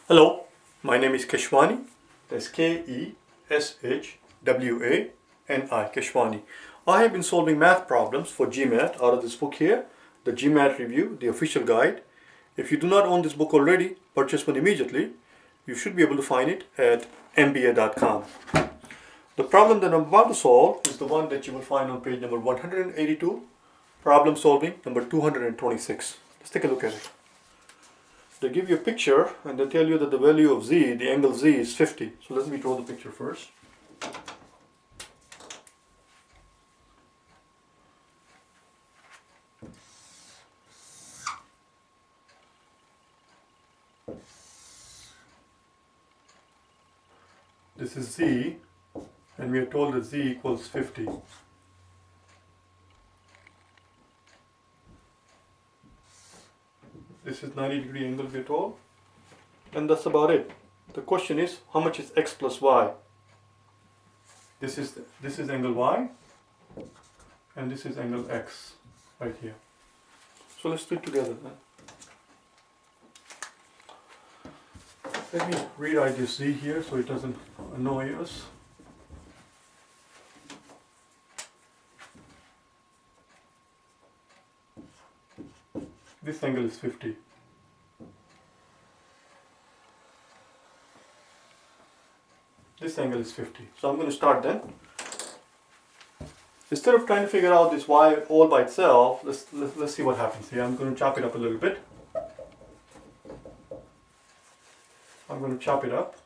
Hello, my name is Keshwani. That's Keshwani, Keshwani. I have been solving math problems for GMAT out of this book here, the GMAT Review, the official guide. If you do not own this book already, purchase one immediately. You should be able to find it at mba.com. The problem that I'm about to solve is the one that you will find on page number 182, problem solving number 226. Let's take a look at it. They give you a picture and they tell you that the value of z, the angle z, is 50. So let me draw the picture first. This is z, and we are told that z equals 50. This is 90-degree angle we are told, and that's about it. The question is, how much is x plus y? This is angle y, and this is angle x right here. So let's do it together then. Let me rewrite this z here so it doesn't annoy us. This angle is 50. This angle is 50. So I'm going to start then. Instead of trying to figure out this y all by itself, let's see what happens here. I'm going to chop it up a little bit. I'm going to chop it up.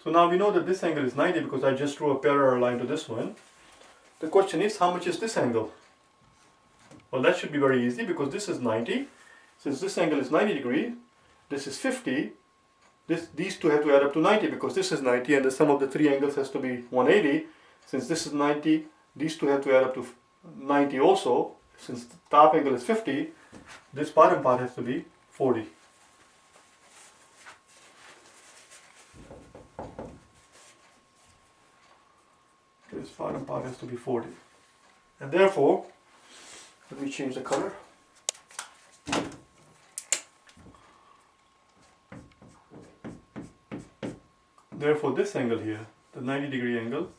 So now we know that this angle is 90 because I just drew a parallel line to this one. The question is, how much is this angle? Well, that should be very easy because this is 90. Since this angle is 90 degrees, this is 50. These two have to add up to 90 because this is 90 and the sum of the three angles has to be 180. Since this is 90, these two have to add up to 90 also. Since the top angle is 50, this bottom part has to be 40. This bottom part has to be 40. And therefore, let me change the color. Therefore, this angle here, the 90-degree angle,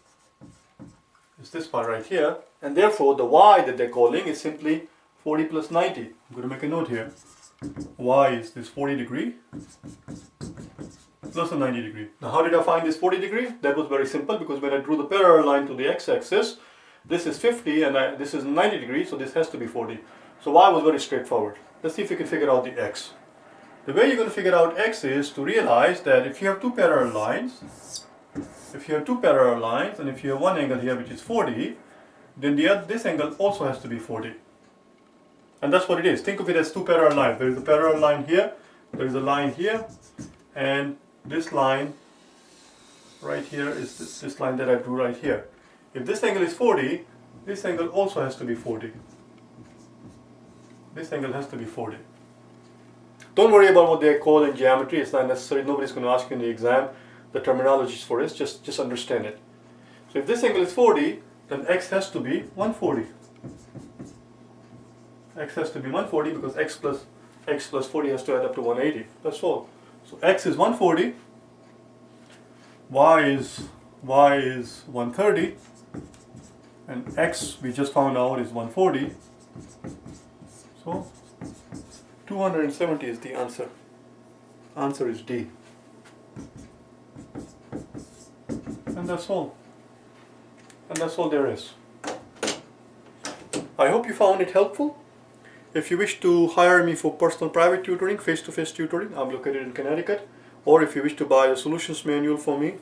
is this part right here. And therefore, the y that they're calling is simply 40 plus 90. I'm going to make a note here. Y is this 40 degree plus a 90 degree. Now, how did I find this 40 degree? That was very simple because when I drew the parallel line to the x-axis, this is 50 and this is 90 degrees, so this has to be 40. So y was very straightforward. Let's see if we can figure out the x. The way you're going to figure out x is to realize that if you have two parallel lines, and if you have one angle here which is 40, then this angle also has to be 40. And that's what it is. Think of it as two parallel lines. There is a parallel line here, there is a line here, and this line right here is this line that I drew right here. If this angle is 40, this angle also has to be 40. This angle has to be 40. Don't worry about what they call in geometry. It's not necessary. Nobody's going to ask you in the exam the terminologies for it. Just understand it. So if this angle is 40, then x has to be 140. X has to be 140 because x plus 40 has to add up to 180. That's all. So x is 140. Y is 130. And x we just found out is 140. So 270 is the answer. Answer is D. And that's all. And that's all there is. I hope you found it helpful. If you wish to hire me for personal private tutoring, face-to-face tutoring, I'm located in Connecticut. Or if you wish to buy a solutions manual from me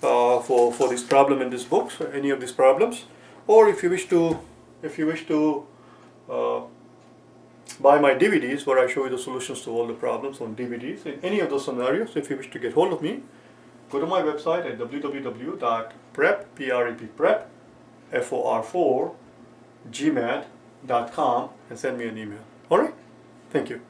for this problem in this book, so any of these problems, or if you wish to buy my DVDs where I show you the solutions to all the problems on DVDs, in any of those scenarios, if you wish to get hold of me, go to my website at www.for4gmat.com and send me an email. Alright? Thank you.